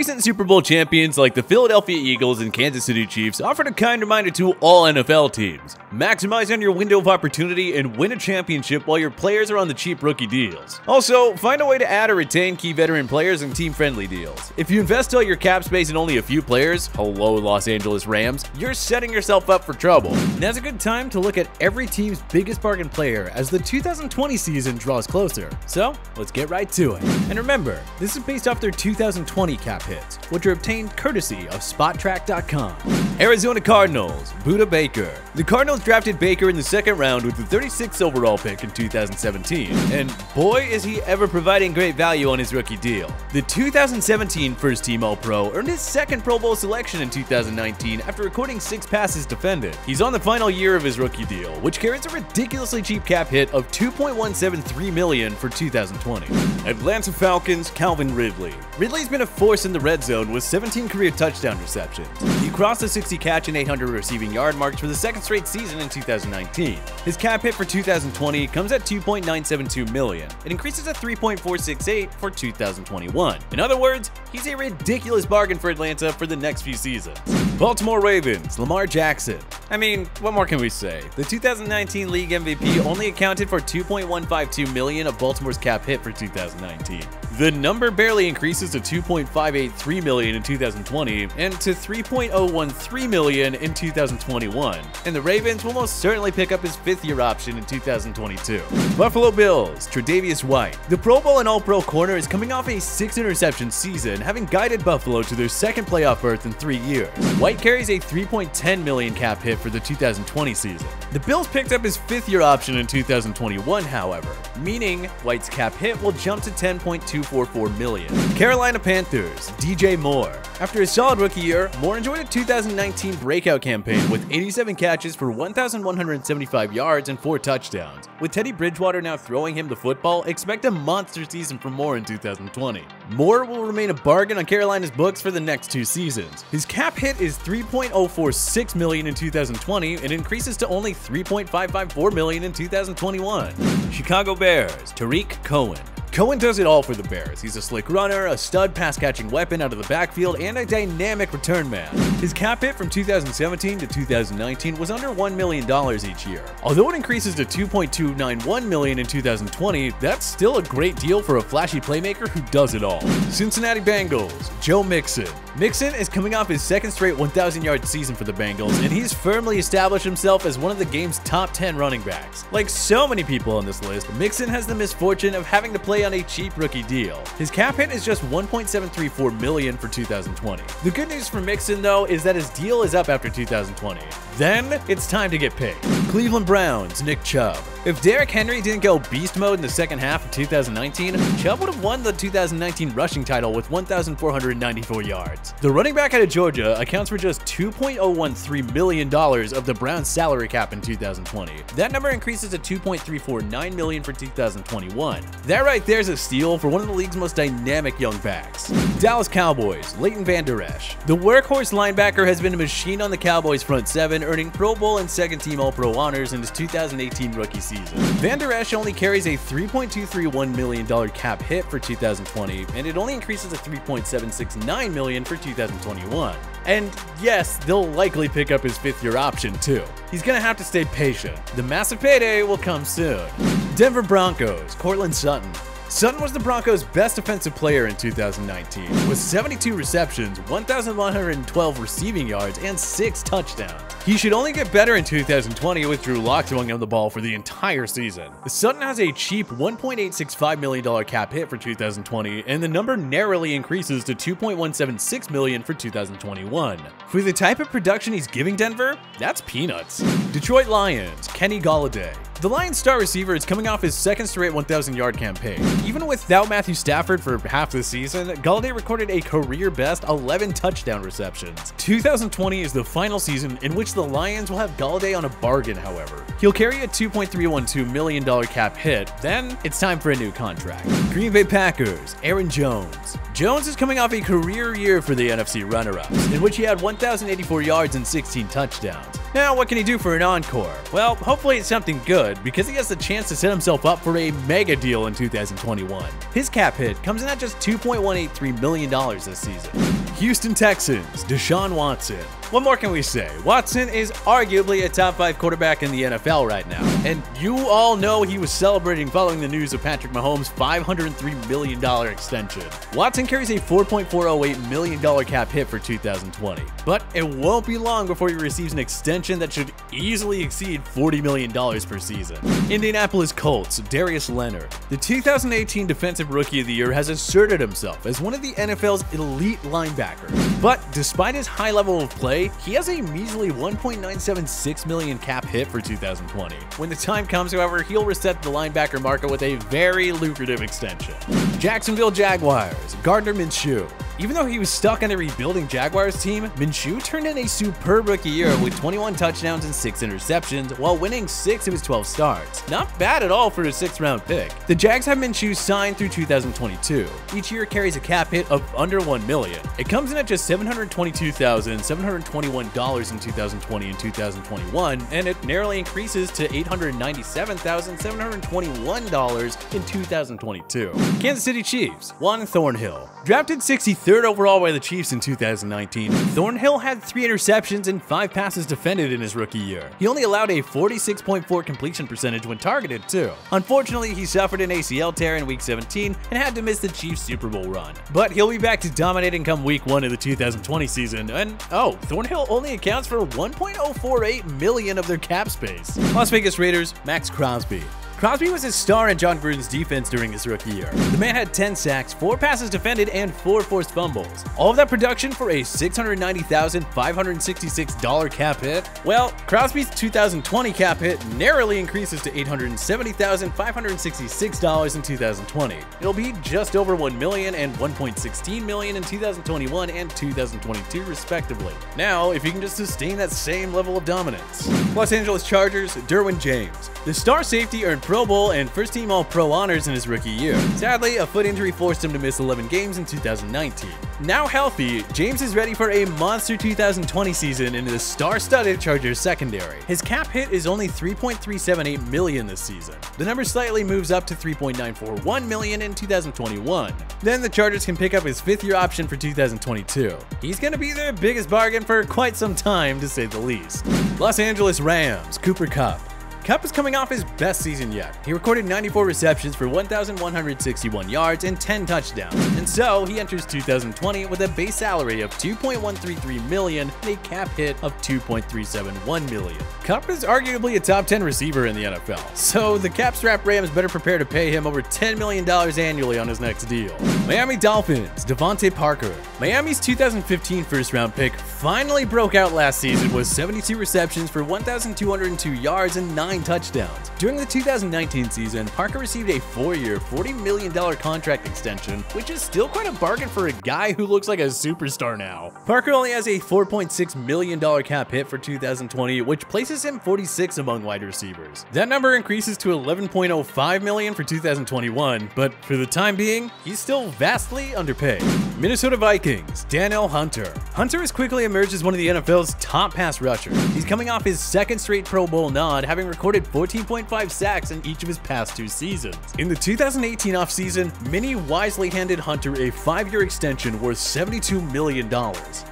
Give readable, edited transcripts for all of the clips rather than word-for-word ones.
recent Super Bowl champions like the Philadelphia Eagles and Kansas City Chiefs offered a kind reminder to all NFL teams. Maximize on your window of opportunity and win a championship while your players are on the cheap rookie deals. Also, find a way to add or retain key veteran players and team-friendly deals. If you invest all your cap space in only a few players, hello Los Angeles Rams, you're setting yourself up for trouble. Now's a good time to look at every team's biggest bargain player as the 2020 season draws closer. So, let's get right to it. And remember, this is based off their 2020 cap hits, which are obtained courtesy of SpotTrack.com. Arizona Cardinals, Budda Baker. The Cardinals drafted Baker in the second round with the 36th overall pick in 2017, and boy is he ever providing great value on his rookie deal. The 2017 first-team All-Pro earned his second Pro Bowl selection in 2019 after recording 6 passes defended. He's on the final year of his rookie deal, which carries a ridiculously cheap cap hit of $2.173 million for 2020. Atlanta Falcons, Calvin Ridley. Ridley's been a force in the red zone with 17 career touchdown receptions. He crossed the 60 catch and 800 receiving yard marks for the second straight season in 2019. His cap hit for 2020 comes at $2.972 million. It increases to $3.468 for 2021. In other words, he's a ridiculous bargain for Atlanta for the next few seasons. Baltimore Ravens, Lamar Jackson. I mean, what more can we say? The 2019 league MVP only accounted for $2.152 million of Baltimore's cap hit for 2019. The number barely increases to $2.583 million in 2020 and to $3.013 million in 2021, and the Ravens will most certainly pick up his 5th-year option in 2022. Buffalo Bills, Tre'Davious White. The Pro Bowl and All-Pro corner is coming off a 6-interception season, having guided Buffalo to their second playoff berth in 3 years. White carries a $3.10 million cap hit for the 2020 season. The Bills picked up his 5th-year option in 2021, however, meaning White's cap hit will jump to $10.244 million. Carolina Panthers, DJ Moore. After a solid rookie year, Moore enjoyed a 2019 breakout campaign with 87 catches for 1,175 yards and 4 touchdowns. With Teddy Bridgewater now throwing him the football, expect a monster season from Moore in 2020. Moore will remain a bargain on Carolina's books for the next 2 seasons. His cap hit is $3.046 million in 2020 and increases to only $3.554 million in 2021. Chicago Bears, Tarik Cohen. Cohen does it all for the Bears. He's a slick runner, a stud pass-catching weapon out of the backfield, and a dynamic return man. His cap hit from 2017 to 2019 was under $1 million each year. Although it increases to $2.291 million in 2020, that's still a great deal for a flashy playmaker who does it all. Cincinnati Bengals, Joe Mixon. Mixon is coming off his second straight 1,000-yard season for the Bengals, and he's firmly established himself as one of the game's top 10 running backs. Like so many people on this list, Mixon has the misfortune of having to play on a cheap rookie deal. His cap hit is just $1.734 million for 2020. The good news for Mixon, though, is that his deal is up after 2020. Then it's time to get paid. Cleveland Browns, Nick Chubb. If Derrick Henry didn't go beast mode in the second half of 2019, Chubb would have won the 2019 rushing title with 1,494 yards. The running back out of Georgia accounts for just $2.013 million of the Browns' salary cap in 2020. That number increases to $2.349 million for 2021. That right there is a steal for one of the league's most dynamic young backs. Dallas Cowboys, Leighton Vander. Esch. The workhorse linebacker has been a machine on the Cowboys' front 7, earning Pro Bowl and second-team All-Pro honors in his 2018 rookie season. Vander Esch only carries a $3.231 million cap hit for 2020, and it only increases to $3.769 million for 2021. And yes, they'll likely pick up his 5th-year option too. He's gonna have to stay patient. The massive payday will come soon. Denver Broncos, Courtland Sutton. Sutton was the Broncos' best offensive player in 2019, with 72 receptions, 1,112 receiving yards, and 6 touchdowns. He should only get better in 2020 with Drew Lock throwing him the ball for the entire season. Sutton has a cheap $1.865 million cap hit for 2020, and the number narrowly increases to $2.176 million for 2021. For the type of production he's giving Denver, that's peanuts. Detroit Lions, Kenny Golladay. The Lions' star receiver is coming off his second straight 1,000-yard campaign. Even without Matthew Stafford for half the season, Golladay recorded a career-best 11 touchdown receptions. 2020 is the final season in which the Lions will have Golladay on a bargain, however. He'll carry a $2.312 million cap hit, then it's time for a new contract. Green Bay Packers, Aaron Jones. Jones is coming off a career year for the NFC runner-ups, in which he had 1,084 yards and 16 touchdowns. Now, what can he do for an encore? Well, hopefully it's something good, because he has the chance to set himself up for a mega deal in 2021. His cap hit comes in at just $2.183 million this season. Houston Texans, Deshaun Watson. What more can we say? Watson is arguably a top 5 quarterback in the NFL right now, and you all know he was celebrating following the news of Patrick Mahomes' $503 million extension. Watson carries a $4.408 million cap hit for 2020, but it won't be long before he receives an extension that should easily exceed $40 million per season. Indianapolis Colts, Darius Leonard. The 2018 Defensive Rookie of the Year has asserted himself as one of the NFL's elite linebackers, but despite his high level of play, he has a measly $1.976 million cap hit for 2020. When the time comes, however, he'll reset the linebacker market with a very lucrative extension. Jacksonville Jaguars, Gardner Minshew. Even though he was stuck on the rebuilding Jaguars team, Minshew turned in a superb rookie year with 21 touchdowns and 6 interceptions while winning 6 of his 12 starts. Not bad at all for a 6th-round pick. The Jags have Minshew signed through 2022. Each year carries a cap hit of under $1 million. It comes in at just $722,721 in 2020 and 2021, and it narrowly increases to $897,721 in 2022. Kansas City Chiefs, Juan Thornhill. Drafted 63rd overall by the Chiefs in 2019, Thornhill had 3 interceptions and 5 passes defended in his rookie year. He only allowed a 46.4 completion percentage when targeted too. Unfortunately, he suffered an ACL tear in Week 17 and had to miss the Chiefs' Super Bowl run. But he'll be back to dominating come Week 1 of the 2020 season, and Thornhill only accounts for $1.048 million of their cap space. Las Vegas Raiders, Max Crosby. Crosby was a star in John Gruden's defense during his rookie year. The man had 10 sacks, 4 passes defended, and 4 forced fumbles. All of that production for a $690,566 cap hit? Well, Crosby's 2020 cap hit narrowly increases to $870,566 in 2020. It'll be just over $1 million and $1.16 million in 2021 and 2022 respectively. Now, if you can just sustain that same level of dominance. Los Angeles Chargers, Derwin James. The star safety earned Pro Bowl and first-team All-Pro honors in his rookie year. Sadly, a foot injury forced him to miss 11 games in 2019. Now healthy, James is ready for a monster 2020 season in the star-studded Chargers secondary. His cap hit is only $3.378 million this season. The number slightly moves up to $3.941 million in 2021. Then the Chargers can pick up his 5th-year option for 2022. He's going to be their biggest bargain for quite some time, to say the least. Los Angeles Rams, Cooper Kupp. Kupp is coming off his best season yet. He recorded 94 receptions for 1,161 yards and 10 touchdowns, and so he enters 2020 with a base salary of $2.133 million and a cap hit of $2.371 million. Kupp is arguably a top 10 receiver in the NFL, so the cap-strapped Rams better prepare to pay him over $10 million annually on his next deal. Miami Dolphins, DeVante Parker. Miami's 2015 first-round pick finally broke out last season with 72 receptions for 1,202 yards and 9 touchdowns. During the 2019 season, Parker received a 4-year, $40 million contract extension, which is still quite a bargain for a guy who looks like a superstar now. Parker only has a $4.6 million cap hit for 2020, which places him 46th among wide receivers. That number increases to $11.05 million for 2021, but for the time being, he's still vastly underpaid. Minnesota Vikings, Danielle Hunter. Hunter has quickly emerged as one of the NFL's top pass rushers. He's coming off his 2nd straight Pro Bowl nod, having recorded 14.5 sacks in each of his past 2 seasons. In the 2018 offseason, Minnie wisely handed Hunter a 5-year extension worth $72 million.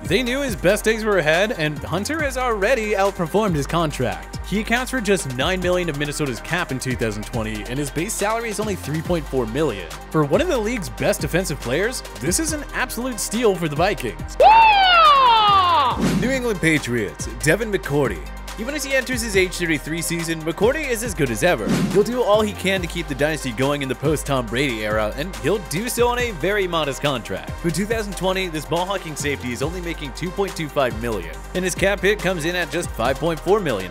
They knew his best days were ahead, and Hunter has already outperformed his contract. He accounts for just $9 million of Minnesota's cap in 2020, and his base salary is only $3.4 million. For one of the league's best defensive players, this is an absolute steal for the Vikings. New England Patriots, Devin McCourty. Even as he enters his age 33 season, McCourty is as good as ever. He'll do all he can to keep the dynasty going in the post-Tom Brady era, and he'll do so on a very modest contract. For 2020, this ball-hawking safety is only making $2.25 million, and his cap hit comes in at just $5.4 million.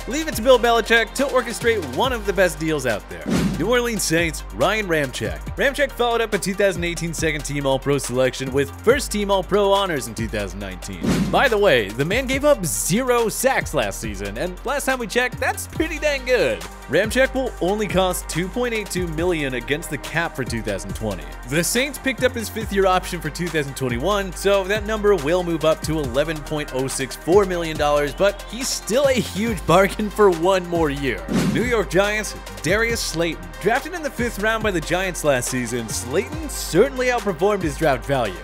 Leave it to Bill Belichick to orchestrate one of the best deals out there. New Orleans Saints, Ryan Ramczyk. Ramczyk followed up a 2018 second-team All-Pro selection with first-team All-Pro honors in 2019. By the way, the man gave up 0 sacks last season, and last time we checked, that's pretty dang good. Ramczyk will only cost $2.82 million against the cap for 2020. The Saints picked up his fifth-year option for 2021, so that number will move up to $11.064 million, but he's still a huge bargain for one more year. New York Giants, Darius Slayton. Drafted in the 5th round by the Giants last season, Slayton certainly outperformed his draft value.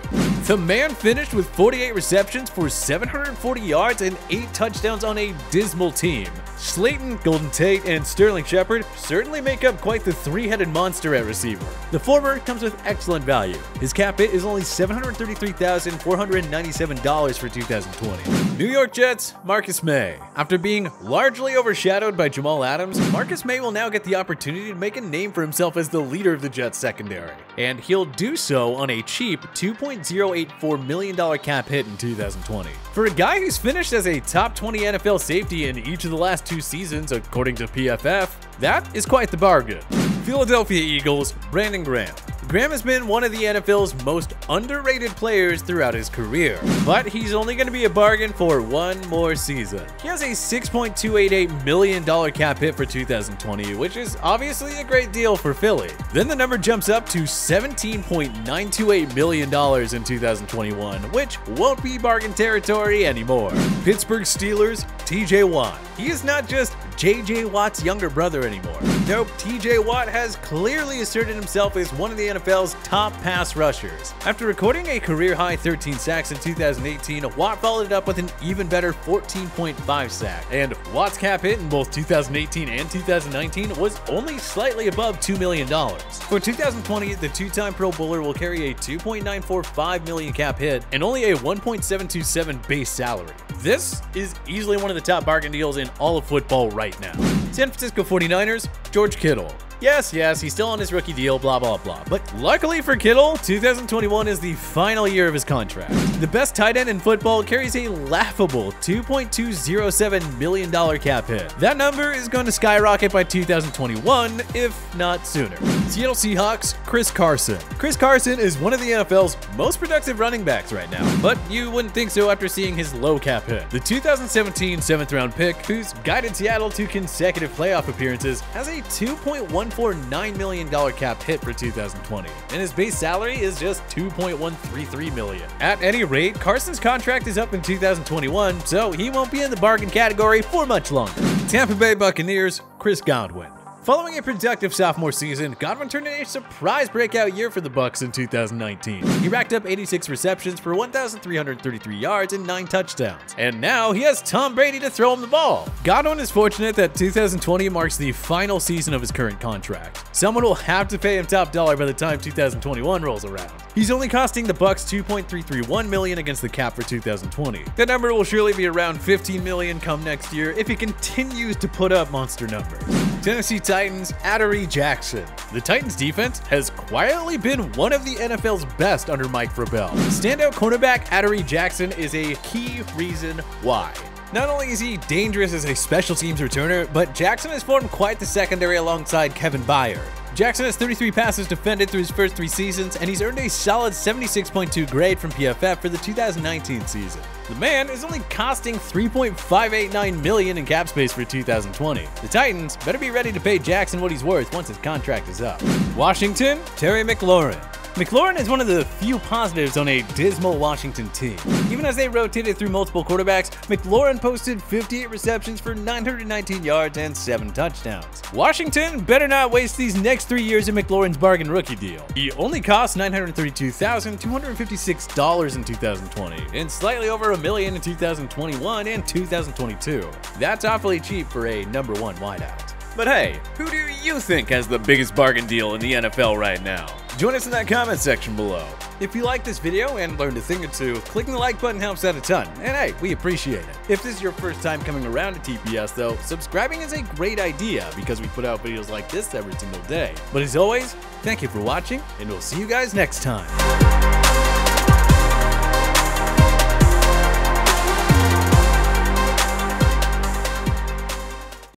The man finished with 48 receptions for 740 yards and 8 touchdowns on a dismal team. Slayton, Golden Tate, and Sterling Shepard certainly make up quite the three-headed monster at receiver. The former comes with excellent value. His cap hit is only $733,497 for 2020. New York Jets, Marcus May. After being largely overshadowed by Jamal Adams, Marcus May will now get the opportunity to make a name for himself as the leader of the Jets secondary. And he'll do so on a cheap $2.084 million cap hit in 2020. For a guy who's finished as a top 20 NFL safety in each of the last 2 seasons, according to PFF, that is quite the bargain. Philadelphia Eagles, Brandon Graham. Graham has been one of the NFL's most underrated players throughout his career, but he's only going to be a bargain for one more season. He has a $6.288 million cap hit for 2020, which is obviously a great deal for Philly. Then the number jumps up to $17.928 million in 2021, which won't be bargain territory anymore. Pittsburgh Steelers, TJ Watt. He is not just JJ Watt's younger brother anymore. Nope, TJ Watt has clearly asserted himself as one of the NFL's top pass rushers. After recording a career-high 13 sacks in 2018, Watt followed it up with an even better 14.5 sacks. And Watt's cap hit in both 2018 and 2019 was only slightly above $2 million. For 2020, the two-time Pro Bowler will carry a $2.945 million cap hit and only a $1.727 base salary. This is easily one of the top bargain deals in all of football right now. San Francisco 49ers, George Kittle. Yes, he's still on his rookie deal, blah, blah, blah. But luckily for Kittle, 2021 is the final year of his contract. The best tight end in football carries a laughable $2.207 million cap hit. That number is going to skyrocket by 2021, if not sooner. Seattle Seahawks, Chris Carson. Chris Carson is one of the NFL's most productive running backs right now, but you wouldn't think so after seeing his low cap hit. The 2017 7th-round pick, who's guided Seattle to consecutive playoff appearances, has a $2.149 million cap hit for 2020, and his base salary is just $2.133 million. At any rate, Carson's contract is up in 2021, so he won't be in the bargain category for much longer. Tampa Bay Buccaneers, Chris Godwin. Following a productive sophomore season, Godwin turned in a surprise breakout year for the Bucs in 2019. He racked up 86 receptions for 1,333 yards and 9 touchdowns. And now he has Tom Brady to throw him the ball. Godwin is fortunate that 2020 marks the final season of his current contract. Someone will have to pay him top dollar by the time 2021 rolls around. He's only costing the Bucs $2.331 million against the cap for 2020. That number will surely be around $15 million come next year if he continues to put up monster numbers. Tennessee Titans, Adoree Jackson. The Titans defense has quietly been one of the NFL's best under Mike Vrabel. Standout cornerback Adoree Jackson is a key reason why. Not only is he dangerous as a special teams returner, but Jackson has formed quite the secondary alongside Kevin Byard. Jackson has 33 passes defended through his first 3 seasons, and he's earned a solid 76.2 grade from PFF for the 2019 season. The man is only costing $3.589 million in cap space for 2020. The Titans better be ready to pay Jackson what he's worth once his contract is up. Washington, Terry McLaurin. McLaurin is one of the few positives on a dismal Washington team. Even as they rotated through multiple quarterbacks, McLaurin posted 58 receptions for 919 yards and 7 touchdowns. Washington better not waste these next 3 years of McLaurin's bargain rookie deal. He only cost $932,256 in 2020, and slightly over $1 million in 2021 and 2022. That's awfully cheap for a number 1 wideout. But hey, who do you think has the biggest bargain deal in the NFL right now? Join us in that comment section below. If you liked this video and learned a thing or two, clicking the like button helps out a ton, and hey, we appreciate it. If this is your first time coming around to TPS though, subscribing is a great idea because we put out videos like this every single day. But as always, thank you for watching, and we'll see you guys next time.